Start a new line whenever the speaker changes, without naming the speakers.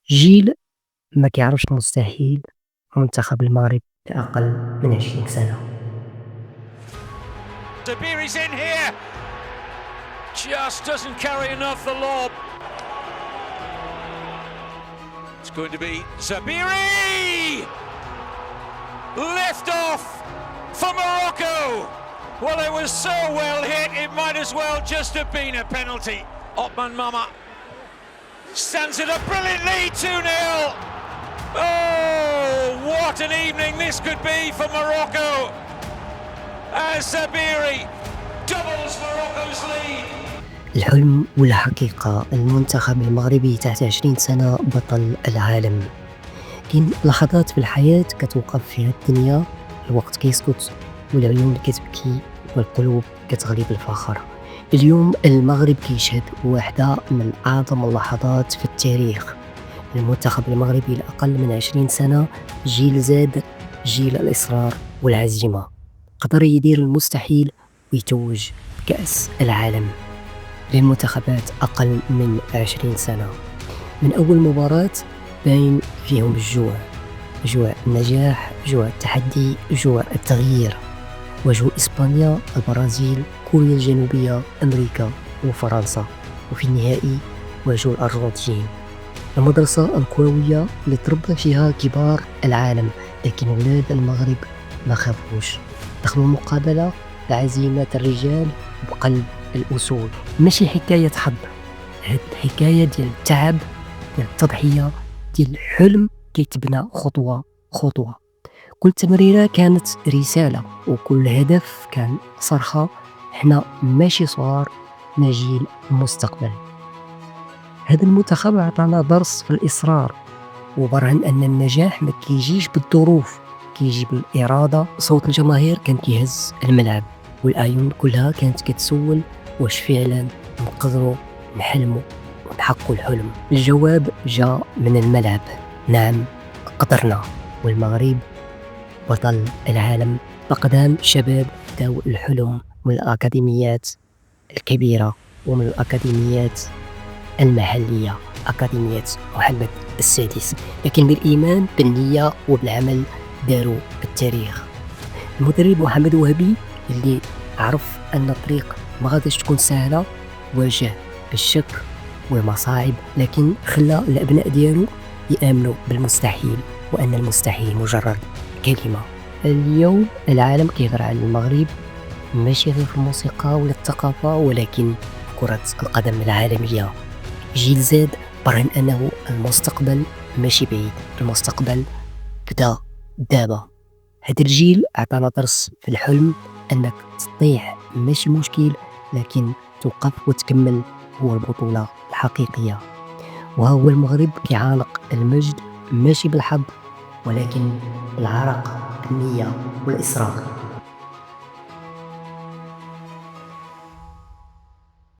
جيل ما كيعرفش المستحيل. منتخب المغرب لأقل من 20 سنة.
Sabiri's in here, just doesn't carry enough the lob. It's going to be Sabiri! Lift off for Morocco. Well, it was so well hit, it might as well just have been a penalty. Otman Mama stands it up brilliantly, 2-0. Oh, what an evening this could be for Morocco, as Sabiri doubles Morocco's lead.
الحلم والحقيقة، المنتخب المغربي تحت 20 سنة بطل العالم. كاين لحظات في الحياة كتوقف فيها الدنيا، الوقت كيسكت والعيون كتبكي والقلوب كتغلي بالفخر. اليوم المغرب كيشهد واحدة من أعظم اللحظات في التاريخ. المنتخب المغربي لأقل من 20 سنة جيل زاد، جيل الإصرار والعزيمة، قدر يدير المستحيل ويتوج كأس العالم للمنتخبات أقل من 20 سنة. من أول مباراة باين فيهم الجوع، جوع النجاح، جوع التحدي، جوع التغيير. واجهوا إسبانيا، البرازيل، كوريا الجنوبية، أمريكا وفرنسا، وفي النهائي واجهوا الأرجنتين، المدرسة الكروية اللي تربى فيها كبار العالم. لكن ولاد المغرب ما خافوش، دخلوا المقابلة بعزيمة الرجال وبقلب الأسود. ماشي حكاية حظ، هاد الحكاية ديال التعب، ديال التضحية، ديال الحلم كيتبنى خطوة خطوة. كل تمريرة كانت رسالة، وكل هدف كان صرخة: حنا ماشي صغار، حنا جيل المستقبل. هذا المنتخب عطانا درس في الإصرار، وبرهن أن النجاح ما كيجيش بالظروف، كيجي بالإرادة. صوت الجماهير كان كيهز الملعب، والأعين كلها كانت كتسول: واش فعلا نقدروا نحلموا ونحققوا الحلم؟ الجواب جاء من الملعب: نعم قدرنا. والمغرب بطل العالم بأقدام شباب داو الحلم من الأكاديميات الكبيرة ومن الأكاديميات المحلية، أكاديمية محمد السادس، لكن بالإيمان بالنية وبالعمل داروا التاريخ. المدرب محمد وهبي اللي عرف أن الطريق ما غاديش تكون سهلة، واجه بالشك والمصاعب، لكن خلى الأبناء ديالو يآمنوا بالمستحيل، وأن المستحيل مجرد كلمة. اليوم العالم كيهضر على المغرب ماشي غير في الموسيقى ولا الثقافة، ولكن كرة القدم العالمية. جيل زاد برهن أنه المستقبل ماشي بعيد، المستقبل بدا دابا. هذا الجيل عطانا درس في الحلم: أنك تطيح ماشي مشكل، لكن توقف وتكمل هو البطولة الحقيقية. وها هو المغرب كيعانق المجد ماشي بالحظ، ولكن بالعرق، النية والإصرار.